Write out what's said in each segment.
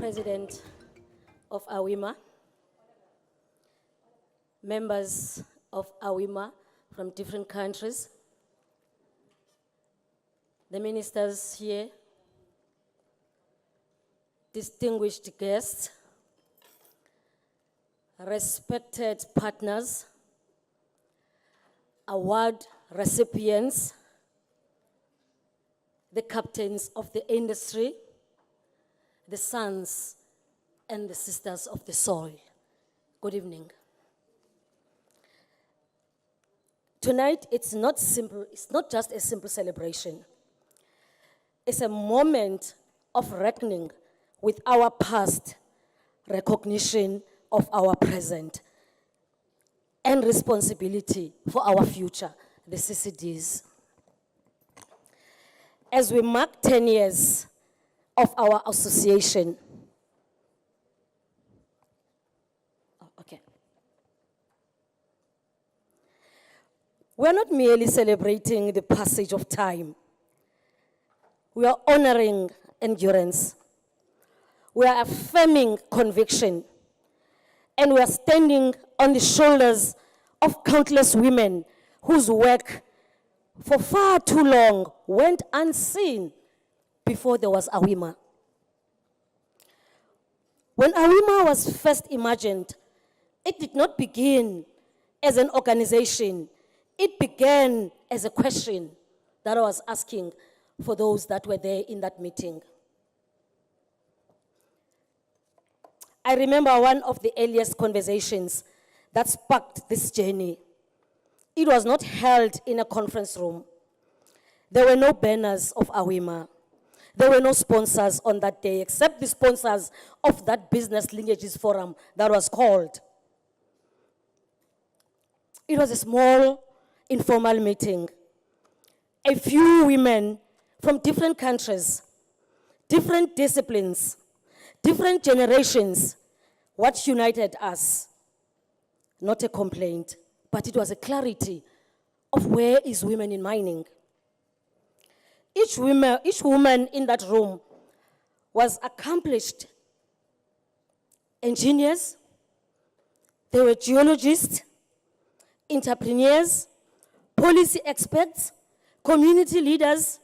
President of AWIMA, members of AWIMA from different countries, the ministers here, distinguished guests, respected partners, award recipients, the captains of the industry, the sons and the sisters of the soil. Good evening. Tonight, it's not just a simple celebration. It's a moment of reckoning with our past, recognition of our present, and responsibility for our future, the CCDs. As we mark 10 years of our association, we're not merely celebrating the passage of time. We are honoring endurance. We are affirming conviction. And we are standing on the shoulders of countless women whose work for far too long went unseen before there was AWIMA. When AWIMA was first imagined, it did not begin as an organization. It began as a question that I was asking for those that were there in that meeting. I remember one of the earliest conversations that sparked this journey. It was not held in a conference room. There were no banners of AWIMA. There were no sponsors on that day, except the sponsors of that business linkages forum that was called. It was a small, informal meeting. A few women from different countries, different disciplines, different generations. What united us? Not a complaint, but it was a clarity of where is women in mining. Each woman in that room was accomplished engineers. They were geologists, entrepreneurs, policy experts, community leaders,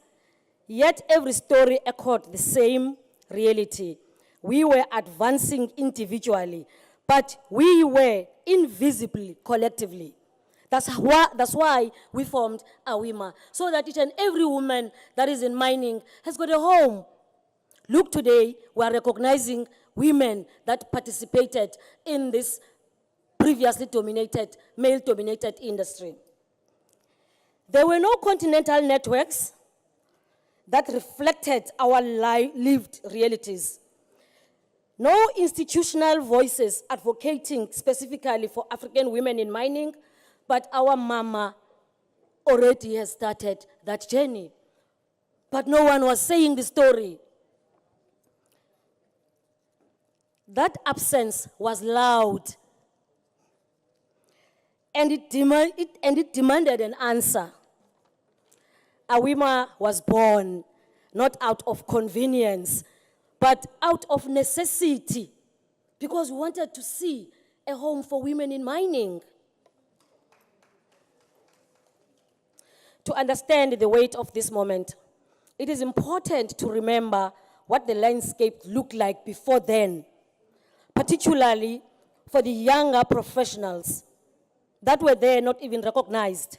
yet every story echoed the same reality. We were advancing individually, but we were invisible collectively. That's why we formed AWIMA, so that each and every woman that is in mining has got a home. Look, today, we are recognizing women that participated in this previously dominated, male-dominated industry. There were no continental networks that reflected our lived realities. No institutional voices advocating specifically for African women in mining, but our mama already has started that journey. But no one was saying the story. That absence was loud. And it demanded an answer. AWIMA was born not out of convenience, but out of necessity, because we wanted to see a home for women in mining. To understand the weight of this moment, it is important to remember what the landscape looked like before then, particularly for the younger professionals that were there not even recognized.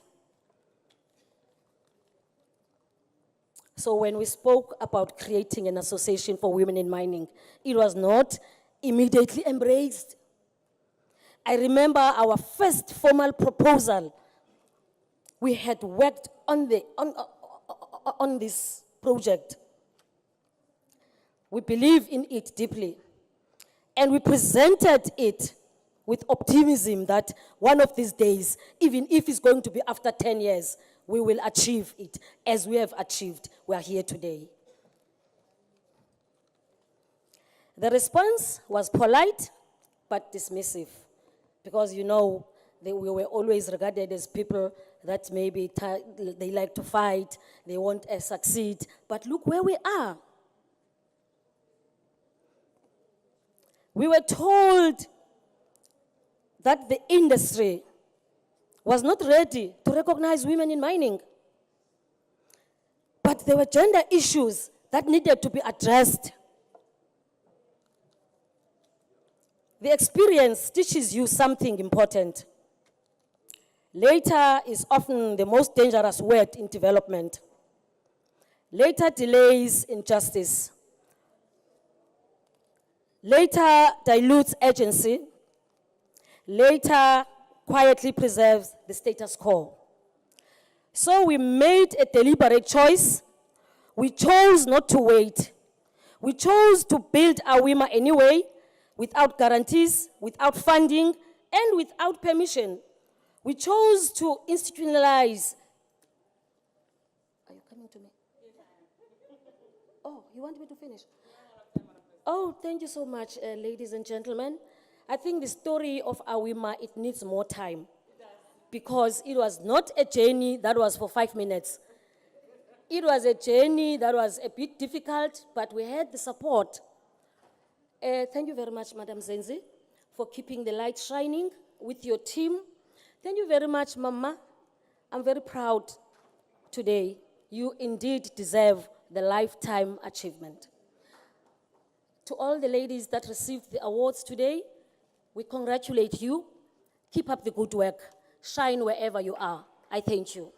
So when we spoke about creating an association for women in mining, it was not immediately embraced. I remember our first formal proposal. We had worked on this project. We believe in it deeply. And we presented it with optimism that one of these days, even if it's going to be after 10 years, we will achieve it as we have achieved. We are here today. The response was polite but dismissive, because, you know, we were always regarded as people that maybe they like to fight, they won't succeed. But look where we are. We were told that the industry was not ready to recognize women in mining. But there were gender issues that needed to be addressed. The experience teaches you something important. Later is often the most dangerous word in development. Later delays injustice. Later dilutes urgency. Later quietly preserves the status quo. So we made a deliberate choice. We chose not to wait. We chose to build AWIMA anyway, without guarantees, without funding, and without permission. We chose to institutionalize. Are you coming to me? Oh, you want me to finish? Oh, thank you so much, ladies and gentlemen. I think the story of AWIMA, it needs more time. Because it was not a journey that was for 5 minutes. It was a journey that was a bit difficult, but we had the support. Thank you very much, Madam Zenzi, for keeping the light shining with your team. Thank you very much, Mama. I'm very proud today. You indeed deserve the lifetime achievement. To all the ladies that received the awards today, we congratulate you. Keep up the good work. Shine wherever you are. I thank you.